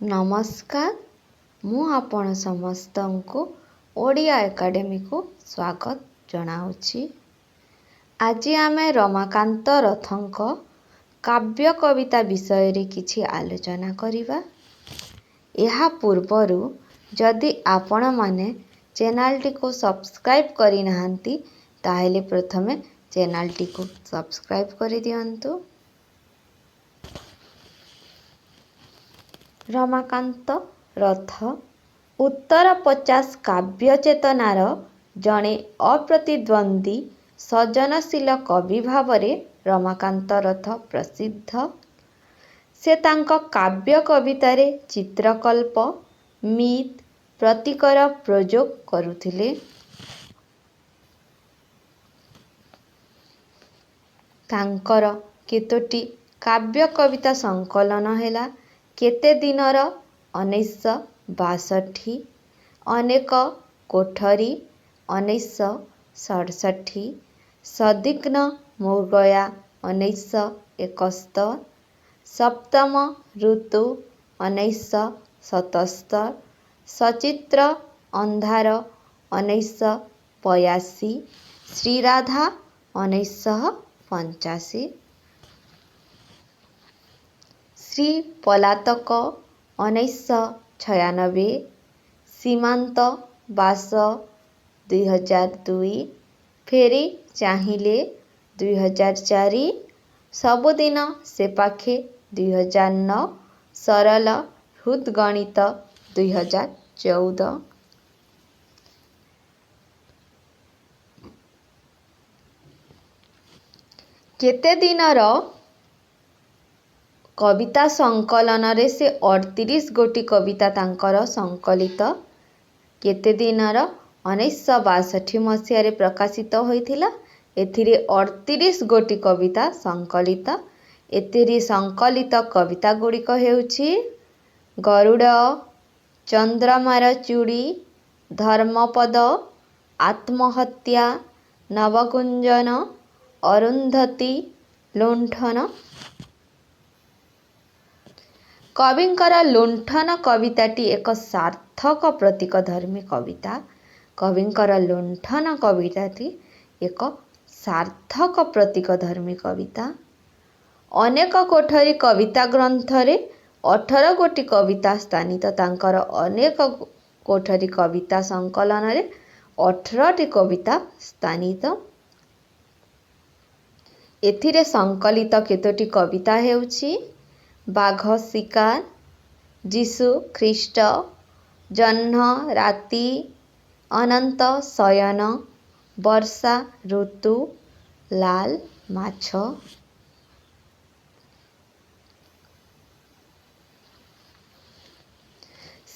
नमस्कार मु आपण समस्त को ओडिया एकेडमी को स्वागत जनाऊँगी। आज आम रमाकांत रथंक काव्य कविता विषय रे किछि आलोचना करिबा। यहा पूर्वरु जदि आपण माने चैनल टी को सब्सक्राइब करि नाहंती ताहेले प्रथमे चैनल टी को सब्सक्राइब करि दियंतु। रमाकांत रथ उत्तर 50 काव्य चेतनार जड़े अप्रतिद्वंदी सृजनशील कवि भावरे रमाकांत रथ प्रसिद्ध। से तांको काव्य कवितारे चित्रकल्प मित प्रतीकर प्रयोग करुथिले। तांकर केतोटी काव्य कविता संकलन हेला केते दिनर 1962, अनेक कोठरी 1967, सदिग्न मुर्गया 1971, सप्तम ऋतु 1977, सचित्र अंधार 1985, श्रीराधा 1985, श्री पलातक 1996, सीमांत बास 2002, फेरी चाहिले 2004, सबुदिन से पाखे 2009, सरल हृदगणित 2014। केते दिनर कविता संकलन रे से 38 गोटी कविता तांकर संकलित केते दिनर 1962 मसीह रे प्रकाशित होइथिला। एथिरे 38 गोटी कविता संकलित। एथिरे संकलित कविता गुड़िक हेउछि गरुड़, चंद्रमार चूड़ी, धर्मपद, आत्महत्या, नवकुंजन, अरुंधति, लुंठन। कविंकर लुंठन कविताटी एक सार्थक प्रतीक धर्मी कविता। कविंकर लुंठन कविताटी एक सार्थक प्रतीक धर्मी कविता। अनेक कोठरी कविता ग्रंथ रे 18 गोटी कविता स्थानित। तांकर अनेक कोठरी कविता संकलन रे 18 टी कविता स्थानित। एथिरे संकलित केतोटी कविता हेउछि बाघ शिकार, जीशु ख्रीष्ट, जह्न राति, अनंत शयन, वर्षा ऋतु, लाल माछ।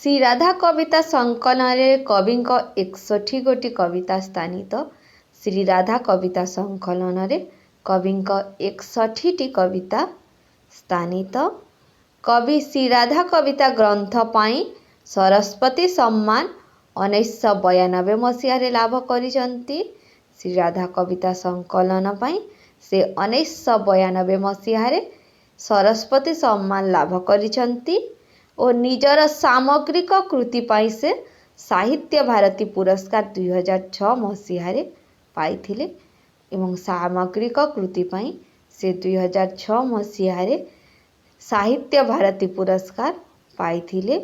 श्रीराधा कविता संकलन रे कविंक 61 गोटी कविता स्थानित। श्रीराधा कविता संकलन रे कविंक 61 टी कविता स्थानित। कवि श्रीराधा कविता ग्रंथ पाई सरस्वती सम्मान 1992 मसीह रे लाभ करिसंती। श्रीराधा कविता संकलन पाई से 1992 मसीह रे सरस्वती सम्मान लाभ करिसंती और निजर सामग्रिक कृति पाई से साहित्य भारती पुरस्कार 2006 मसीह रे पाइथिले एवं सामग्रिक कृति पाई से 2006 मसीह रे साहित्य भारती पुरस्कार पाइथिले।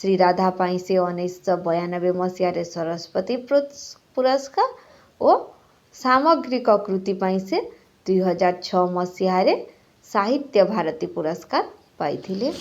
श्रीराधा पाई से 1992 मसीह रे सरस्वती पुरस्कार और सामग्रिक कृति पाई से 2006 मसीह रे साहित्य भारती पुरस्कार पाइथिले।